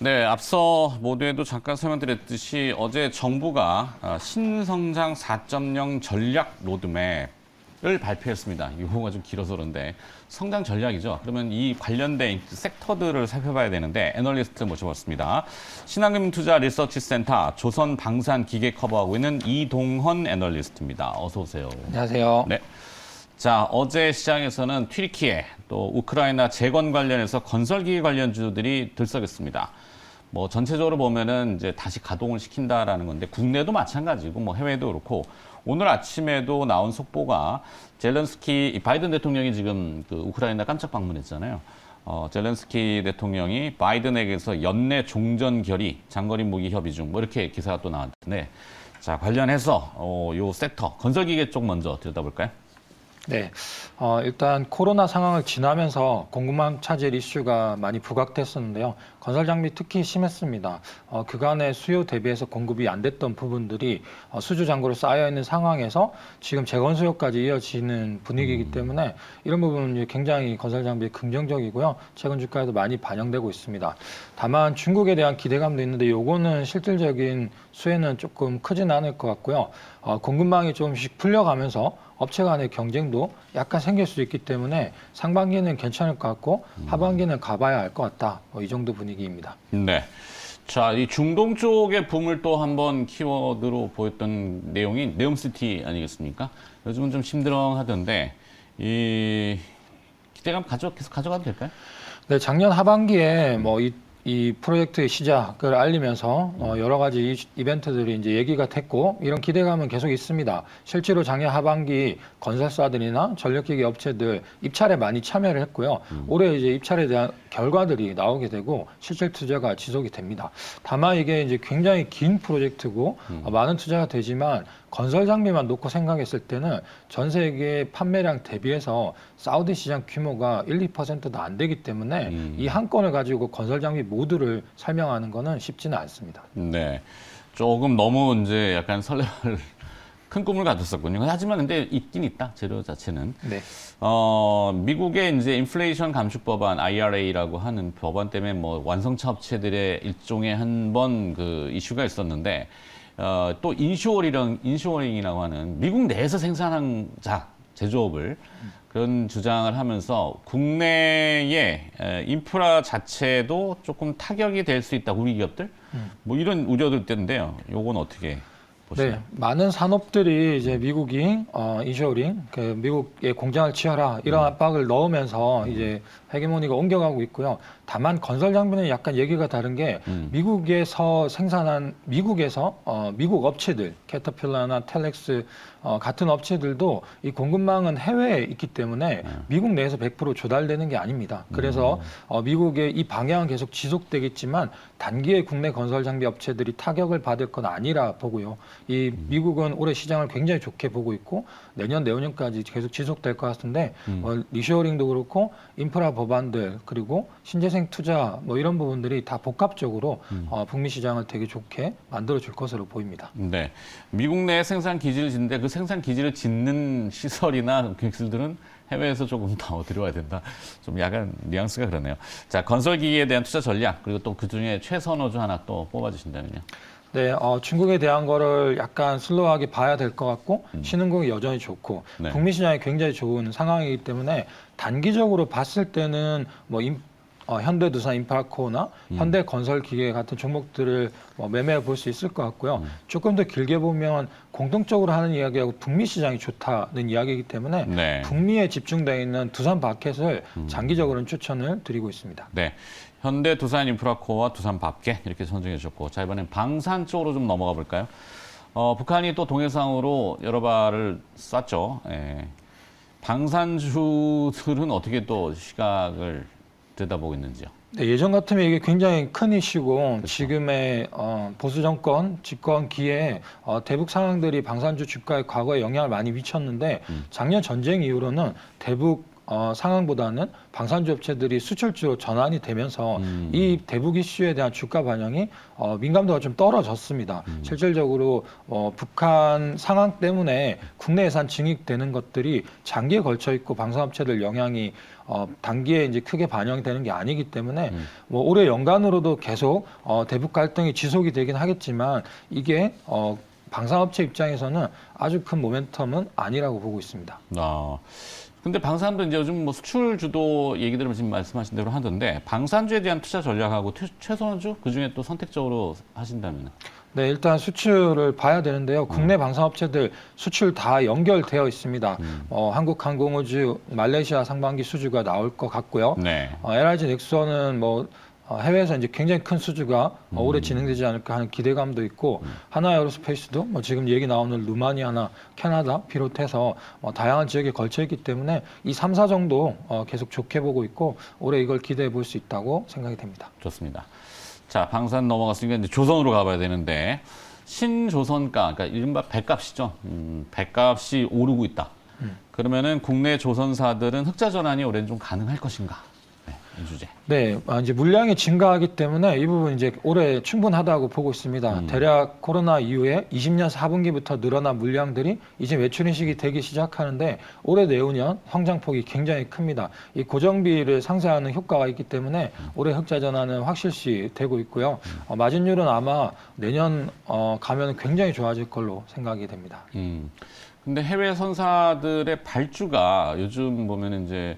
네, 앞서 모두에도 잠깐 설명드렸듯이 어제 정부가 신성장 4.0 전략 로드맵을 발표했습니다. 이 용어가 좀 길어서 그런데 성장 전략이죠. 그러면 이 관련된 섹터들을 살펴봐야 되는데 애널리스트 모셔봤습니다. 신한금융투자 리서치센터 조선방산기계 커버하고 있는 이동헌 애널리스트입니다. 어서 오세요. 안녕하세요. 네. 자, 어제 시장에서는 튀르키예 또 우크라이나 재건 관련해서 건설기계 관련주들이 들썩였습니다. 뭐 전체적으로 보면은 이제 다시 가동을 시킨다라는 건데 국내도 마찬가지고 뭐 해외도 그렇고 오늘 아침에도 나온 속보가 젤렌스키 바이든 대통령이 지금 그 우크라이나 깜짝 방문했잖아요. 젤렌스키 대통령이 바이든에게서 연내 종전 결의, 장거리 무기 협의 중 뭐 이렇게 기사가 또 나왔는데 자, 관련해서 요 섹터 건설기계 쪽 먼저 들여다볼까요? 네, 일단 코로나 상황을 지나면서 공급망 차질 이슈가 많이 부각됐었는데요. 건설 장비 특히 심했습니다. 그간의 수요 대비해서 공급이 안 됐던 부분들이 수주 잔고로 쌓여 있는 상황에서 지금 재건 수요까지 이어지는 분위기이기 때문에 이런 부분은 굉장히 건설 장비에 긍정적이고요. 최근 주가에도 많이 반영되고 있습니다. 다만 중국에 대한 기대감도 있는데 요거는 실질적인 수혜는 조금 크진 않을 것 같고요. 공급망이 조금씩 풀려가면서 업체 간의 경쟁도 약간 생길 수 있기 때문에 상반기는 괜찮을 것 같고 하반기는 가봐야 알 것 같다. 이 정도 분위기입니다. 네. 자, 이 중동 쪽의 붐을 또 한번 키워드로 보였던 내용이 네옴시티 아니겠습니까? 요즘은 좀 심드렁하던데 이 기대감 계속 가져가도 될까요? 네, 작년 하반기에 이 프로젝트의 시작을 알리면서 여러 가지 이벤트들이 이제 얘기가 됐고 이런 기대감은 계속 있습니다. 실제로 작년 하반기 건설사들이나 전력기기 업체들 입찰에 많이 참여를 했고요. 올해 이제 입찰에 대한 결과들이 나오게 되고 실질 투자가 지속이 됩니다. 다만 이게 이제 굉장히 긴 프로젝트고 많은 투자가 되지만 건설 장비만 놓고 생각했을 때는 전 세계 판매량 대비해서 사우디 시장 규모가 1, 2%도 안 되기 때문에 이 한 건을 가지고 건설 장비 모두를 설명하는 것은 쉽지는 않습니다. 네. 조금 너무 이제 약간 설레발 큰 꿈을 가졌었군요. 하지만 근데 있긴 있다. 재료 자체는. 네. 미국의 이제 인플레이션 감축 법안 IRA라고 하는 법안 때문에 뭐 완성차 업체들의 일종의 한 번 그 이슈가 있었는데 또 인쇼어링이라고 하는 미국 내에서 생산한 제조업을 그런 주장을 하면서 국내의 인프라 자체도 조금 타격이 될 수 있다. 우리 기업들 뭐 이런 우려들 때인데요. 요건 어떻게 보시나요? 네, 많은 산업들이 이제 미국이 인쇼어링, 미국의 공장을 지어라 이런 압박을 넣으면서 이제 헤게모니가 옮겨가고 있고요. 다만 건설 장비는 약간 얘기가 다른 게 미국에서 미국 업체들, 캐터필러나 텔렉스 같은 업체들도 이 공급망은 해외에 있기 때문에 미국 내에서 100% 조달되는 게 아닙니다. 그래서 미국의 이 방향은 계속 지속되겠지만 단기에 국내 건설 장비 업체들이 타격을 받을 건 아니라 보고요. 이 미국은 올해 시장을 굉장히 좋게 보고 있고 내년, 내후년까지 계속 지속될 것 같은데 리쇼어링도 그렇고 인프라 법안들 그리고 신재생 투자 뭐 이런 부분들이 다 복합적으로 북미 시장을 되게 좋게 만들어줄 것으로 보입니다. 네, 미국 내 생산 기지를 짓는데 그 생산 기지를 짓는 시설이나 기술들은 해외에서 조금 더 들여와야 된다. 좀 약간 뉘앙스가 그러네요. 자, 건설기기에 대한 투자 전략 그리고 또 그중에 최선호주 하나 또 뽑아주신다면요. 네, 중국에 대한 거를 약간 슬로우하게 봐야 될 것 같고 신흥국이 여전히 좋고 네. 북미 시장이 굉장히 좋은 상황이기 때문에 단기적으로 봤을 때는 현대두산 인프라코어나 현대건설기계 같은 종목들을 매매해 볼 수 있을 것 같고요. 조금 더 길게 보면 공통적으로 하는 이야기하고 북미 시장이 좋다는 이야기이기 때문에 네. 북미에 집중되어 있는 두산 바켓을 장기적으로는 추천을 드리고 있습니다. 네. 현대 두산 인프라코어와 두산 밥개 이렇게 선정해 주셨고 자 이번엔 방산 쪽으로 좀 넘어가 볼까요? 북한이 또 동해상으로 여러 발을 쐈죠. 예. 방산주들은 어떻게 또 시각을 들여다보고 있는지요? 네, 예전 같으면 이게 굉장히 큰 이슈고 그렇죠. 지금의 보수 정권 집권기에 대북 상황들이 방산주 주가에 과거에 영향을 많이 미쳤는데 작년 전쟁 이후로는 대북 상황보다는 방산주 업체들이 수출주로 전환이 되면서 이 대북 이슈에 대한 주가 반영이 민감도가 좀 떨어졌습니다. 실질적으로 북한 상황 때문에 국내 예산 증액되는 것들이 장기에 걸쳐 있고 방산업체들 영향이 단기에 이제 크게 반영이 되는 게 아니기 때문에 뭐 올해 연간으로도 계속 대북 갈등이 지속이 되긴 하겠지만 이게 방산업체 입장에서는 아주 큰 모멘텀은 아니라고 보고 있습니다. 근데 방산도 이제 요즘 뭐 수출 주도 얘기들을 지금 말씀하신 대로 하던데 방산주에 대한 투자 전략하고 최선주 그 중에 또 선택적으로 하신다면? 네, 일단 수출을 봐야 되는데요. 국내 방산업체들 수출 다 연결되어 있습니다. 한국항공우주 말레이시아 상반기 수주가 나올 것 같고요. 네. LIG 넥슨은 뭐 해외에서 이제 굉장히 큰 수주가 올해 진행되지 않을까 하는 기대감도 있고 하나에어로스페이스도 뭐 지금 얘기 나오는 루마니아나 캐나다 비롯해서 다양한 지역에 걸쳐 있기 때문에 이 3사 정도 계속 좋게 보고 있고 올해 이걸 기대해 볼 수 있다고 생각이 됩니다. 좋습니다. 자, 방산 넘어갔으니까 이제 조선으로 가봐야 되는데 신조선가, 그러니까 이른바 배값이죠. 배값이 오르고 있다. 그러면은 국내 조선사들은 흑자 전환이 올해는 좀 가능할 것인가? 네, 이 주제. 네, 이제 물량이 증가하기 때문에 이 부분 이제 올해 충분하다고 보고 있습니다. 대략 코로나 이후에 20년 4분기부터 늘어난 물량들이 이제 매출 인식이 되기 시작하는데 올해 내후년 성장폭이 굉장히 큽니다. 이 고정비를 상쇄하는 효과가 있기 때문에 올해 흑자 전환은 확실시 되고 있고요. 마진율은 아마 내년 가면 굉장히 좋아질 걸로 생각이 됩니다. 근데 해외 선사들의 발주가 요즘 보면 이제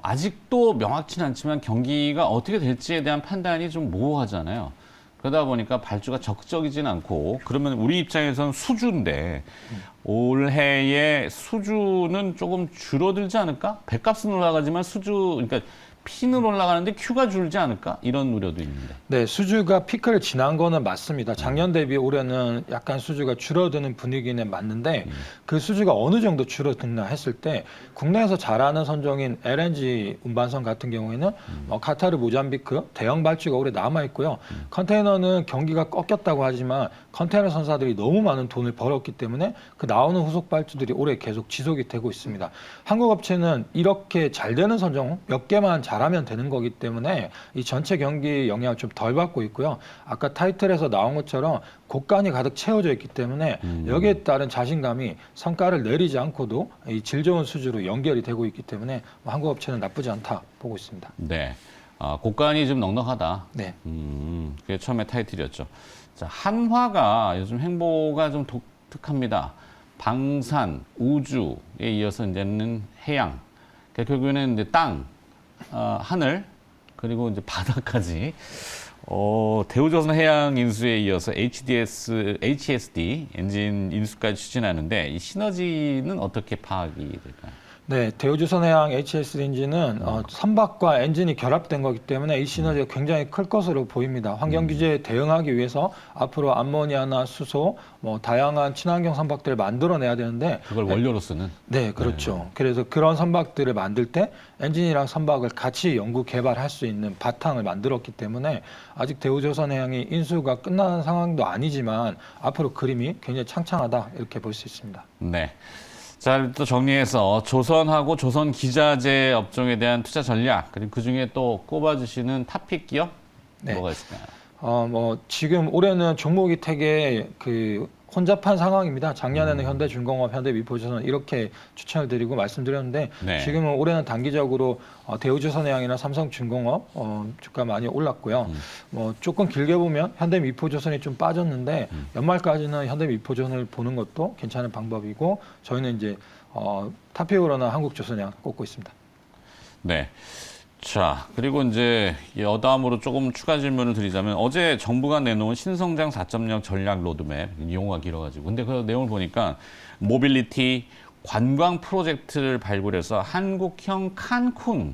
아직도 명확치는 않지만 경기가 어떻게 될지에 대한 판단이 좀 모호하잖아요. 그러다 보니까 발주가 적극적이진 않고 그러면 우리 입장에서는 수주인데 올해의 수주는 조금 줄어들지 않을까? 배값은 올라가지만 그러니까 P는 올라가는데 Q가 줄지 않을까? 이런 우려도 있는데. 네, 수주가 피크를 지난 거는 맞습니다. 작년 대비 올해는 약간 수주가 줄어드는 분위기는 맞는데 그 수주가 어느 정도 줄어드나 했을 때 국내에서 잘하는 선종인 LNG 운반선 같은 경우에는 카타르, 모잠비크 대형 발주가 올해 남아 있고요. 컨테이너는 경기가 꺾였다고 하지만 컨테이너 선사들이 너무 많은 돈을 벌었기 때문에 그 나오는 후속 발주들이 올해 계속 지속이 되고 있습니다. 한국 업체는 이렇게 잘 되는 선종 몇 개만 잘하면 되는 거기 때문에 이 전체 경기 영향을 좀 덜 받고 있고요. 아까 타이틀에서 나온 것처럼 곡간이 가득 채워져 있기 때문에 여기에 따른 자신감이 성과를 내리지 않고도 이 질 좋은 수주로 연결이 되고 있기 때문에 한국 업체는 나쁘지 않다 보고 있습니다. 네. 곡간이 좀 넉넉하다. 네. 그게 처음에 타이틀이었죠. 자, 한화가 요즘 행보가 좀 독특합니다. 방산, 우주에 이어서 이제는 해양. 그러니까 결국에는 이제 땅, 하늘, 그리고 이제 바다까지. 대우조선 해양 인수에 이어서 HSD 엔진 인수까지 추진하는데 이 시너지는 어떻게 파악이 될까요? 네, 대우조선해양 HSD 엔진은 선박과 엔진이 결합된 거기 때문에 이 시너지가 굉장히 클 것으로 보입니다. 환경 규제에 대응하기 위해서 앞으로 암모니아나 수소, 뭐 다양한 친환경 선박들을 만들어내야 되는데 그걸 원료로 쓰는? 네, 그렇죠. 그래서 그런 선박들을 만들 때 엔진이랑 선박을 같이 연구 개발할 수 있는 바탕을 만들었기 때문에 아직 대우조선해양이 인수가 끝난 상황도 아니지만 앞으로 그림이 굉장히 창창하다 이렇게 볼 수 있습니다. 네. 자, 또 정리해서 조선하고 조선 기자재 업종에 대한 투자 전략, 그리고 그 중에 또 꼽아주시는 탑픽 기업 뭐가 있을까요? 뭐 지금 올해는 종목이 되게 혼잡한 상황입니다. 작년에는 현대중공업, 현대미포조선 이렇게 추천을 드리고 말씀드렸는데 네. 지금은 올해는 단기적으로 대우조선해양이나 삼성중공업 주가 많이 올랐고요. 뭐 조금 길게 보면 현대미포조선이 좀 빠졌는데 연말까지는 현대미포조선을 보는 것도 괜찮은 방법이고 저희는 이제 탑픽으로는 한국조선해양 꼽고 있습니다. 네. 자, 그리고 이제 여담으로 조금 추가 질문을 드리자면 어제 정부가 내놓은 신성장 4.0 전략 로드맵, 용어가 길어가지고. 근데 그 내용을 보니까 모빌리티 관광 프로젝트를 발굴해서 한국형 칸쿤,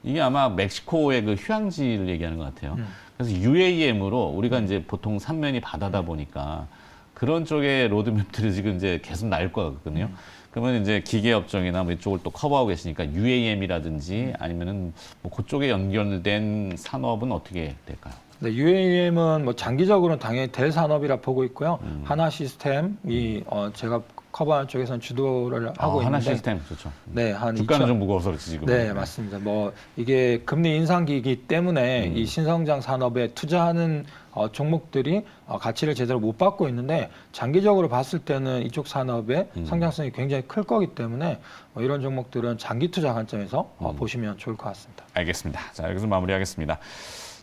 이게 아마 멕시코의 그 휴양지를 얘기하는 것 같아요. 그래서 UAM으로 우리가 이제 보통 삼면이 바다다 보니까 그런 쪽의 로드맵들이 지금 이제 계속 나올 것 같거든요. 그러면 이제 기계 업종이나 뭐 이쪽을 또 커버하고 계시니까 UAM이라든지 아니면은 뭐 그쪽에 연결된 산업은 어떻게 될까요? 네, UAM은 뭐 장기적으로는 당연히 될 산업이라 보고 있고요. 하나 시스템이 제가 커버하는 쪽에서는 주도를 하고 하나 있는데 시스템 좋죠. 네, 한 주가는 2천 좀 무거워서 그렇지 지금. 네, 맞습니다. 뭐 이게 금리 인상기이기 때문에 이 신성장 산업에 투자하는 종목들이 가치를 제대로 못 받고 있는데 장기적으로 봤을 때는 이쪽 산업의 성장성이 굉장히 클 거기 때문에 이런 종목들은 장기 투자 관점에서 보시면 좋을 것 같습니다. 알겠습니다. 자, 여기서 마무리하겠습니다.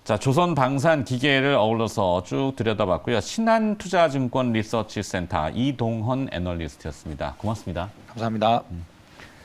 자, 조선 방산 기계를 어울러서 쭉 들여다봤고요. 신한투자증권 리서치센터 이동헌 애널리스트였습니다. 고맙습니다. 감사합니다.